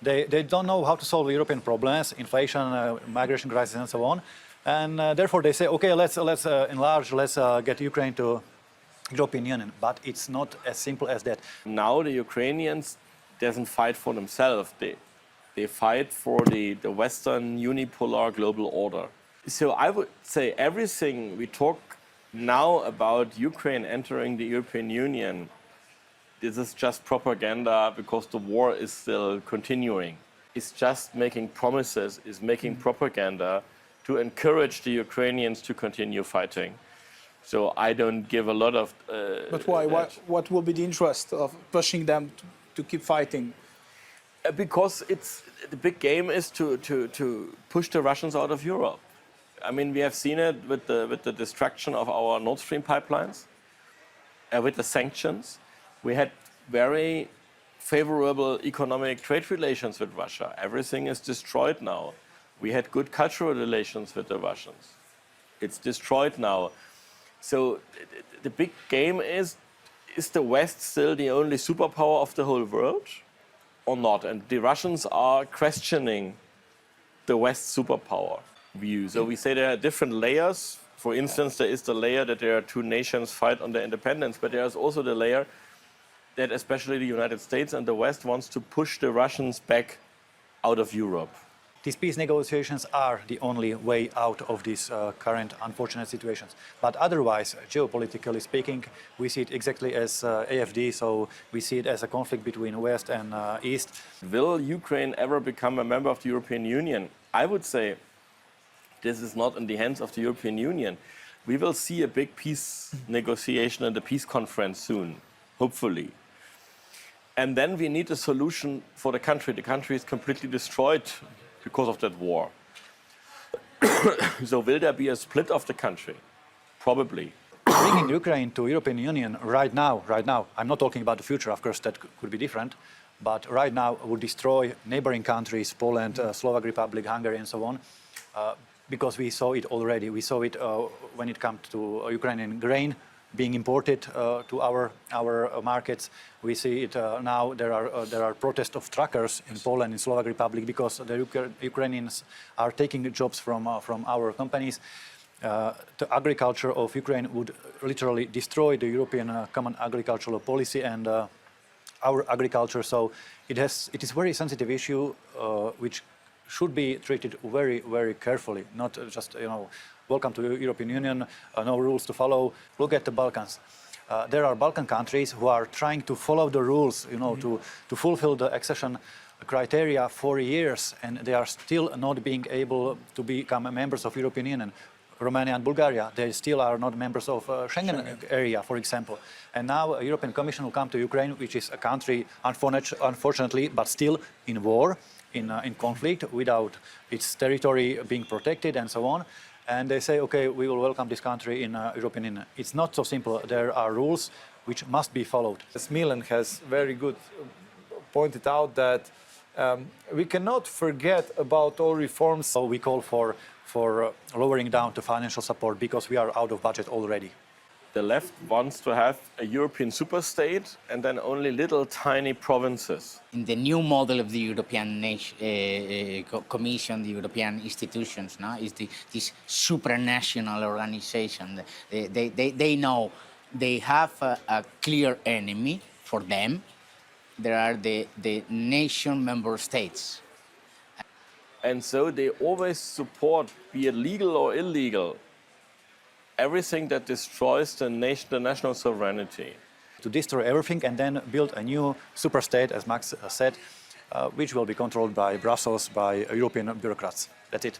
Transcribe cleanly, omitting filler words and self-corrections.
They don't know how to solve European problems, inflation, migration crisis, and so on. And therefore they say, okay, let's enlarge, let's get Ukraine to European Union. But it's not as simple as that. Now the Ukrainians doesn't fight for themselves. They fight for the Western unipolar global order. So I would say everything we talk now about Ukraine entering the European Union, this is just propaganda because the war is still continuing. It's just making promises, it's making propaganda to encourage the Ukrainians to continue fighting. So I don't give a lot of... But why? What will be the interest of pushing them to keep fighting? Because the big game is to push the Russians out of Europe. I mean, we have seen it with the destruction of our Nord Stream pipelines, with the sanctions. We had very favorable economic trade relations with Russia. Everything is destroyed now. We had good cultural relations with the Russians. It's destroyed now. So the big game is the West still the only superpower of the whole world or not? And the Russians are questioning the West superpower view. So we say there are different layers. For instance, there is the layer that there are two nations fight on their independence, but there is also the layer that especially the United States and the West wants to push the Russians back out of Europe. These peace negotiations are the only way out of these current unfortunate situations. But otherwise, geopolitically speaking, we see it exactly as AfD, so we see it as a conflict between West and East. Will Ukraine ever become a member of the European Union? I would say this is not in the hands of the European Union. We will see a big peace negotiation and a peace conference soon, hopefully. And then we need a solution for the country. The country is completely destroyed because of that war. So will there be a split of the country? Probably. Bringing Ukraine to European Union right now, I'm not talking about the future, of course, that could be different, but right now would destroy neighboring countries, Poland, Slovak Republic, Hungary, and so on, because we saw it already. We saw it when it comes to Ukrainian grain being imported to our markets. We see it now. There are protests of truckers in Poland and Slovak Republic because the Ukrainians are taking jobs from our companies. The agriculture of Ukraine would literally destroy the European Common Agricultural Policy and our agriculture. So it is very sensitive issue which should be treated very, very carefully, not just, welcome to the European Union, no rules to follow. Look at the Balkans. There are Balkan countries who are trying to follow the rules, to fulfill the accession criteria for years, and they are still not being able to become members of European Union. Romania and Bulgaria, they still are not members of Schengen area, for example. And now a European Commission will come to Ukraine, which is a country, unfortunately, but still in war, in conflict, without its territory being protected and so on. And they say, okay, we will welcome this country in European Union. It's not so simple. There are rules which must be followed. As Milan has very good pointed out that we cannot forget about all reforms. So we call for lowering down the financial support because we are out of budget already. The left wants to have a European superstate and then only little tiny provinces. In the new model of the European Commission, the European institutions, is this supranational organization. They know they have a clear enemy for them. There are the nation member states. And so they always support, be it legal or illegal, everything that destroys the national sovereignty. To destroy everything and then build a new superstate, as Max said, which will be controlled by Brussels, by European bureaucrats. That's it.